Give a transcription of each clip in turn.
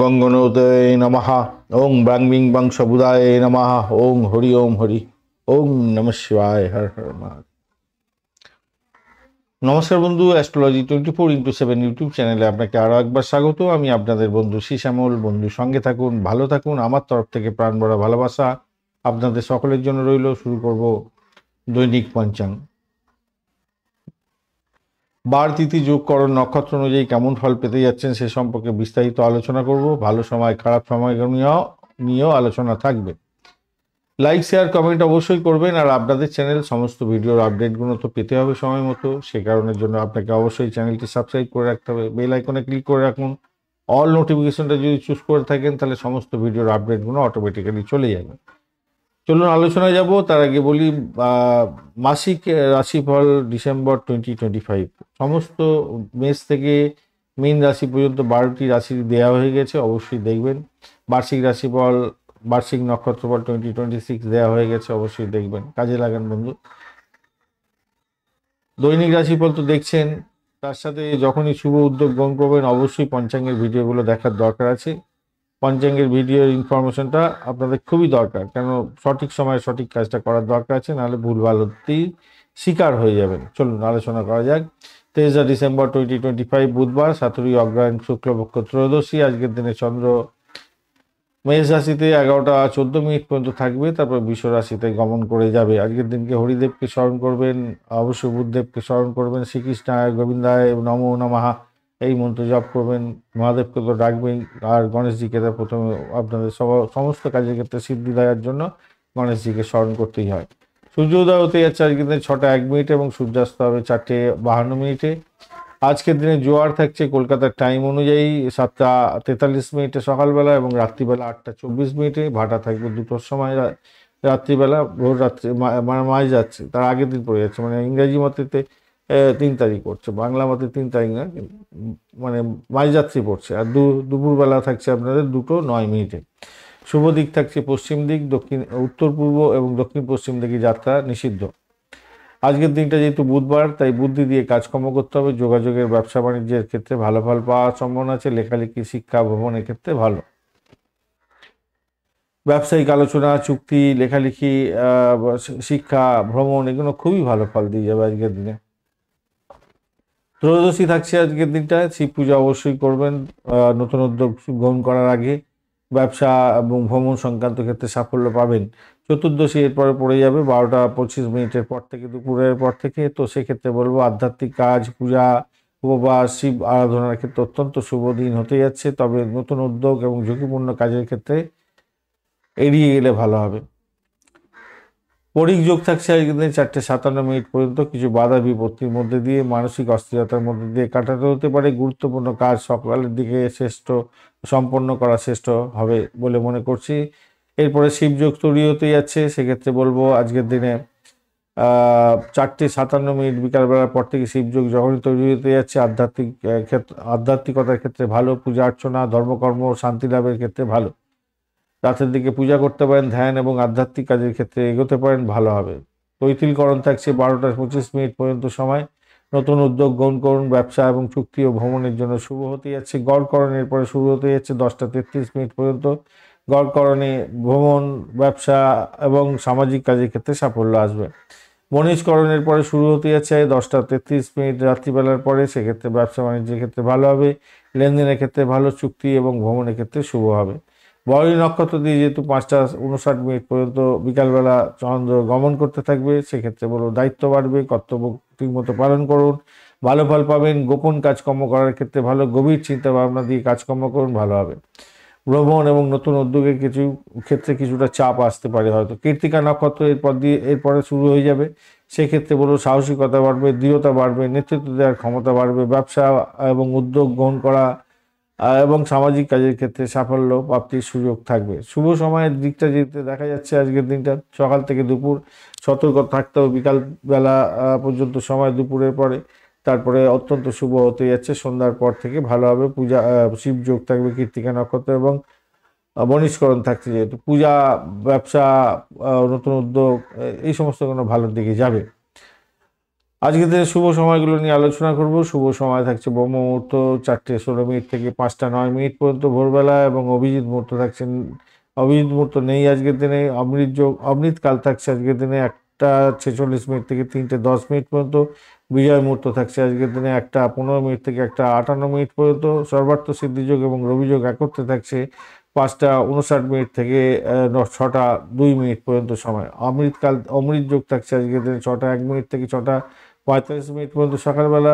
গঙ্গনোদয়ে নমঃ। ওং ব্রাং বিং বাং সবুদায় নমঃ। ওং হরি ওম হরি। ওং নমঃ শিবায়। হর হর মহাদেব। নমস্কার বন্ধু, অ্যাস্ট্রোলজি 24x7 ইউটিউব চ্যানেলে আপনাকে আরও একবার স্বাগত। আমি আপনাদের বন্ধু শ্যামল। বন্ধু সঙ্গে থাকুন, ভালো থাকুন। আমার তরফ থেকে প্রাণ ভরা ভালোবাসা আপনাদের সকলের জন্য রইল। শুরু করব দৈনিক পঞ্চাঙ্গ। বার তিথি যোগকরণ নক্ষত্র অনুযায়ী কেমন ফল পেতে যাচ্ছেন সে সম্পর্কে বিস্তারিত আলোচনা করব। ভালো সময় খারাপ সময় নিয়েও আলোচনা থাকবে। লাইক শেয়ার কমেন্ট অবশ্যই করবেন। আর আপনাদের চ্যানেল সমস্ত ভিডিওর আপডেটগুলো তো পেতে হবে সময় মতো। সে কারণের জন্য আপনাকে অবশ্যই চ্যানেলটি সাবস্ক্রাইব করে রাখতে হবে। বেল আইকনে ক্লিক করে রাখুন। অল নোটিফিকেশনটা যদি চুজ করে থাকেন তাহলে সমস্ত ভিডিওর আপডেটগুলো অটোমেটিক্যালি চলে যাবে। চলুন আলোচনায় যাব। তার আগে বলি মাসিক রাশিফল ডিসেম্বর 2025 সমস্ত মেষ থেকে মীন রাশি পর্যন্ত 12টি রাশি দেওয়া হয়ে গেছে, অবশ্যই দেখবেন। বার্ষিক রাশিফল, বার্ষিক নক্ষত্রফল 2026 দেওয়া হয়ে গেছে, অবশ্যই দেখবেন, কাজে লাগান বন্ধু। দৈনিক রাশিফল তো দেখছেন, তার সাথে যখনই শুভ উদ্যোগ গ্রহণ করবেন অবশ্যই পঞ্চাঙ্গের ভিডিওগুলো দেখার দরকার আছে। পঞ্চাঙ্গের ভিডিওর ইনফরমেশনটা আপনাদের খুবই দরকার, কেন সঠিক সময়ে সঠিক কাজটা করার দরকার আছে, নাহলে ভুলভালতির শিকার হয়ে যাবেন। চলুন আলোচনা করা যাক। 23 ডিসেম্বর 2025 বুধবার, 7ই অগ্রহায়ণ শুক্লপক্ষ ত্রয়োদশী। আজকের দিনে চন্দ্র মেষ রাশিতে 11টা 14 মিনিট পর্যন্ত থাকবে, তারপর বৃষ রাশিতে গমন করে যাবে। আজকের দিনকে হরিদেবকে স্মরণ করবেন, অবশ্যই বুদ্ধদেবকে স্মরণ করবেন। শ্রীকৃষ্ণায় গোবিন্দায় নমো নমঃ এই মন্ত্র জপ করবেন। মহাদেবকে তো ডাকবেন। আর গণেশজিকে তো প্রথমে আপনাদের সমস্ত কাজের ক্ষেত্রে সিদ্ধি দেওয়ার জন্য গণেশজিকে স্মরণ করতেই হয়। সূর্যোদয় হতে যাচ্ছে আজকের দিনে 6টা 1 মিনিট এবং সূর্যাস্ত হবে 4টে 52 মিনিটে। আজকের দিনে জোয়ার থাকছে কলকাতার টাইম অনুযায়ী 7টা 43 মিনিটে সকালবেলা এবং রাত্রিবেলা 8টা 24 মিনিটে। ভাটা থাকবে 2টোর সময় রাত্রিবেলা। ভোর রাত্রি মানে মাঝ যাচ্ছে, তার আগের দিন পড়ে যাচ্ছে, মানে ইংরেজি মতেতে 3 তারিখ পড়ছে, বাংলা মতে 3 তারিখ না, মানে মাঝযাত্রী পড়ছে। আর দুপুরবেলা থাকছে আপনাদের 2টো 9 মিনিটে। শুভ দিক থাকছে পশ্চিম দিক, উত্তর পূর্ব এবং দক্ষিণ পশ্চিম দিকে যাত্রা নিষিদ্ধ। আজকের দিনটা যেহেতু বুধবার, তাই বুদ্ধি দিয়ে কাজকর্ম করতে হবে। যোগাযোগের, ব্যবসা বাণিজ্যের ক্ষেত্রে ভালো ফল পাওয়ার সম্ভাবনা আছে। লেখালেখি, শিক্ষা, ভ্রমণের ক্ষেত্রে ভালো। ব্যবসায়িক আলোচনা, চুক্তি, লেখালেখি, শিক্ষা, ভ্রমণ এগুলো খুবই ভালো ফল দিয়ে যাবে আজকের দিনে। ত্রয়োদশী থাকছে আজকের দিনটায়। শিব পূজা অবশ্যই করবেন নতুন উদ্যোগ গ্রহণ করার আগে। ব্যবসা এবং ভ্রমণ সংক্রান্ত ক্ষেত্রে সাফল্য পাবেন। চতুর্দশী এরপরে পড়ে যাবে 12টা 25 মিনিটের পর থেকে, দুপুরের পর থেকে। তো সেক্ষেত্রে বলবো আধ্যাত্মিক কাজ, পূজা, উপবাস, শিব আরাধনার ক্ষেত্রে অত্যন্ত শুভ দিন হতে যাচ্ছে। তবে নতুন উদ্যোগ এবং ঝুঁকিপূর্ণ কাজের ক্ষেত্রে এড়িয়ে গেলে ভালো হবে। পরিক যোগ থাকছে আজকের দিনে 4টে 57 মিনিট পর্যন্ত। কিছু বাধা বিপত্তির মধ্যে দিয়ে, মানসিক অস্থিরতার মধ্যে দিয়ে কাটাতে হতে পারে। গুরুত্বপূর্ণ কাজ সকালের দিকে সম্পন্ন করা শ্রেষ্ঠ হবে বলে মনে করছি। এরপরে শিবযোগ তৈরি হতে যাচ্ছে, সেক্ষেত্রে বলবো আজকের দিনে 4টে 57 মিনিট বিকালবেলার পর থেকে শিবযোগ যখনই তৈরি হতে যাচ্ছে, আধ্যাত্মিকতার ক্ষেত্রে ভালো। পূজা অর্চনা, ধর্মকর্ম, শান্তি লাভের ক্ষেত্রে ভালো। রাতের দিকে পূজা করতে পারেন, ধ্যান এবং আধ্যাত্মিক কাজের ক্ষেত্রে এগোতে পারেন, ভালো হবে। তৈতিলকরণ থাকছে 12টা 25 মিনিট পর্যন্ত সময়। নতুন উদ্যোগ গ্রহণ করুন। ব্যবসা এবং চুক্তি ও ভ্রমণের জন্য শুভ হতে যাচ্ছে। গড়করণের পরে শুরু হতে যাচ্ছে 10টা 33 মিনিট পর্যন্ত। গড়করণে ভ্রমণ, ব্যবসা এবং সামাজিক কাজের ক্ষেত্রে সাফল্য আসবে। মনীষকরণের পরে শুরু হতে যাচ্ছে 10টা 33 মিনিট রাত্রিবেলার পরে, সেক্ষেত্রে ব্যবসা বাণিজ্যের ক্ষেত্রে ভালো হবে। লেনদেনের ক্ষেত্রে ভালো, চুক্তি এবং ভ্রমণের ক্ষেত্রে শুভ হবে। বরই নক্ষত্র দিয়ে যেহেতু 5টা 59 মিনিট পর্যন্ত বিকালবেলা চন্দ্র গমন করতে থাকবে, সেক্ষেত্রে বলবো দায়িত্ব বাড়বে, কর্তব্য ঠিকমতো পালন করুন, ভালো ফল পাবেন। গোপন কাজকর্ম করার ক্ষেত্রে ভালো। গভীর চিন্তা ভাবনা দিয়ে কাজকর্ম করুন, ভালো হবে। ভ্রমণ এবং নতুন উদ্যোগের কিছু ক্ষেত্রে কিছুটা চাপ আসতে পারে হয়তো। কৃত্তিকা নক্ষত্র এরপরে শুরু হয়ে যাবে, সেক্ষেত্রে বলবো সাহসিকতা বাড়বে, দৃঢ়তা বাড়বে, নেতৃত্ব দেওয়ার ক্ষমতা বাড়বে। ব্যবসা এবং উদ্যোগ গ্রহণ করা এবং সামাজিক কাজের ক্ষেত্রে সাফল্য প্রাপ্তির সুযোগ থাকবে। শুভ সময়ের দিকটা যেতে দেখা যাচ্ছে আজকের দিনটা সকাল থেকে দুপুর। সতর্ক থাকতে হবে বিকাল বেলা পর্যন্ত সময়, দুপুরের পরে। তারপরে অত্যন্ত শুভ হতে যাচ্ছে সন্ধ্যার পর থেকে, ভালো হবে। পূজা, শিব যোগ থাকবে কৃত্তিকা নক্ষত্র এবং মনীষকরণ থাকছে, যেহেতু পূজা, ব্যবসা, নতুন উদ্যোগ এই সমস্ত কোনো ভালোর দিকে যাবে। আজকের দিনে শুভ সময়গুলো নিয়ে আলোচনা করব। শুভ সময় থাকছে ব্রহ্ম মুহূর্ত 4:16 থেকে 5:09 পর্যন্ত ভোরবেলা, এবং অভিজিৎ মুহূর্ত থাকছে, অভিজিৎ মুহূর্ত নেই আজকের দিনে। অমৃত যোগ, অমৃত কাল থাকছে আজকের দিনে 1:46 থেকে 3:10 পর্যন্ত। বিজয় মুহূর্ত থাকছে আজকের দিনে 1:15 থেকে 1:58 পর্যন্ত। সর্বার্থ সিদ্ধি যোগ এবং রবি যোগ একত্রে থাকছে 5:59 থেকে 6:02 পর্যন্ত সময়। অমৃতকাল, অমৃত যোগ থাকছে আজকের দিনে 6:01 থেকে 6:45 পর্যন্ত সকালবেলা,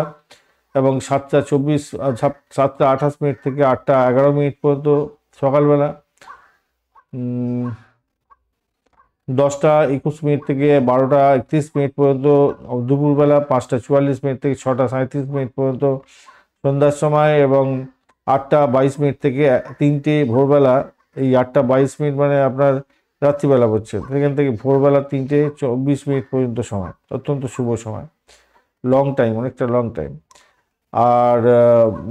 এবং 7:28 থেকে 8:11 পর্যন্ত সকালবেলা। 10:21 থেকে 12:31 পর্যন্ত দুপুরবেলা। 5:44 থেকে 6:37 পর্যন্ত সন্ধ্যার সময়, এবং 8:22 থেকে 3টে ভোরবেলা। এই 8:22 মানে আপনার রাত্রিবেলা পড়ছে, সেখান থেকে ভোরবেলা 3:24 পর্যন্ত সময়, অত্যন্ত শুভ সময়, লং টাইম, অনেকটা লং টাইম। আর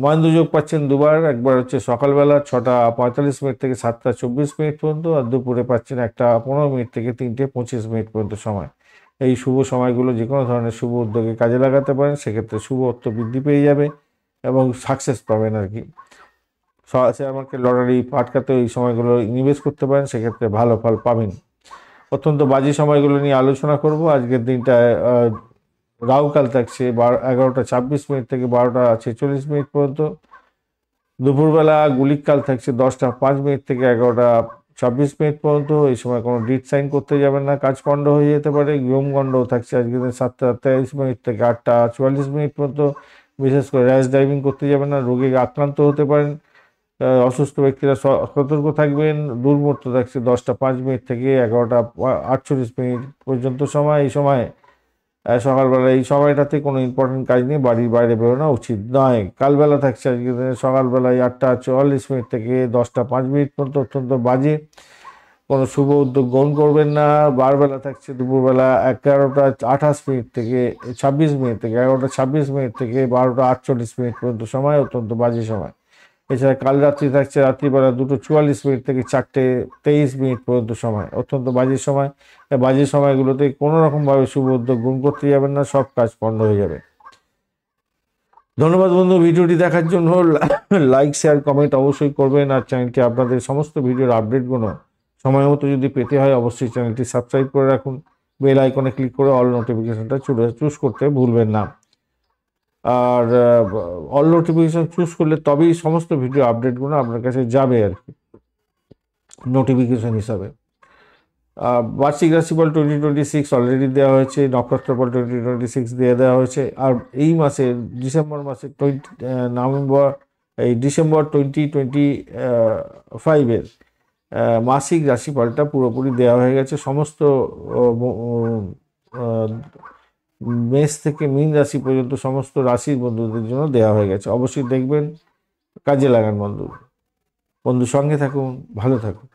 মহেন্দ্র যোগ পাচ্ছেন দুবার, একবার হচ্ছে সকালবেলা 6:45 থেকে 7:24 পর্যন্ত, আর দুপুরে পাচ্ছেন 1:15 থেকে 3:25 পর্যন্ত সময়। এই শুভ সময়গুলো যে কোনো ধরনের শুভ উদ্যোগে কাজে লাগাতে পারেন, সেক্ষেত্রে শুভ অর্থ বৃদ্ধি পেয়ে যাবে এবং সাকসেস পাবেন আর কি। শেয়ার মার্কেট, লটারি, পাটকাতে এই সময়গুলো ইনভেস্ট করতে পারেন, সেক্ষেত্রে ভালো ফল পাবেন। অত্যন্ত বাজে সময়গুলো নিয়ে আলোচনা করব। আজকের দিনটায় রাহুকাল থাকছে 11:26 থেকে 12:46 পর্যন্ত। দুপুরবেলা গুলিককাল থাকছে 10:05 থেকে 11:26 পর্যন্ত। এই সময় কোনো ডিট সাইন করতে যাবেন না, কাজ পণ্ড হয়ে যেতে পারে। গৃহমগণ্ড থাকছে আজকের দিন 7:23 থেকে 8:44 পর্যন্ত। বিশেষ করে র্যাশ ড্রাইভিং করতে যাবেন না, রোগে আক্রান্ত হতে পারেন। অসুস্থ ব্যক্তিরা সতর্ক থাকবেন। দুর্মুহূর্ত থাকছে 10:05 থেকে 11:48 পর্যন্ত সময়। এই সময় সকালবেলা, এই সময়টাতে কোনো ইম্পর্টেন্ট কাজ নিয়ে বাড়ির বাইরে বেরোনো উচিত নয়। কালবেলা থাকছে আজকে সকালবেলায় 8:44 থেকে 10:05 পর্যন্ত, অত্যন্ত বাজে, কোনো শুভ উদ্যোগ গ্রহণ করবেন না। বারবেলা থাকছে দুপুরবেলা 11:28 থেকে 26 থেকে 11:26 থেকে 12:48 পর্যন্ত সময়, অত্যন্ত বাজে সময়। এছাড়া কাল রাত্রি থাকছে রাত্রিবেলা 2:44 থেকে 4:23 পর্যন্ত সময়, অত্যন্ত বাজে সময়। বাজে সময়গুলোতে কোনো রকমভাবে শুভ উদ্যোগ গ্রহণ করতে যাবেন না, সব কাজ পণ্ড হয়ে যাবে। ধন্যবাদ বন্ধু, ভিডিওটি দেখার জন্য। লাইক, শেয়ার, কমেন্ট অবশ্যই করবেন। আর চ্যানেলটি আপনাদের সমস্ত ভিডিওর আপডেটগুলো সময় মতো যদি পেতে হয়, অবশ্যই চ্যানেলটি সাবস্ক্রাইব করে রাখুন। বেল আইকনে ক্লিক করে অল নোটিফিকেশনটা চুজ করতে ভুলবেন না। আর অল নোটিফিকেশন চুজ করলে তবেই সমস্ত ভিডিও আপডেটগুলো আপনার কাছে যাবে আর কি, নোটিফিকেশন হিসাবে। বার্ষিক রাশিফল 2026 অলরেডি দেওয়া হয়েছে, নক্ষত্রফল 2026 দিয়ে দেওয়া হয়েছে। আর এই মাসে, ডিসেম্বর মাসে ডিসেম্বর 2025 মাসিক রাশিফলটা পুরোপুরি দেওয়া হয়ে গেছে। সমস্ত মেষ থেকে মীন রাশি পর্যন্ত সমস্ত রাশির বন্ধুদের জন্য দেওয়া হয়ে গেছে। অবশ্যই দেখবেন, কাজে লাগান বন্ধু। সঙ্গে থাকুন, ভালো থাকুন।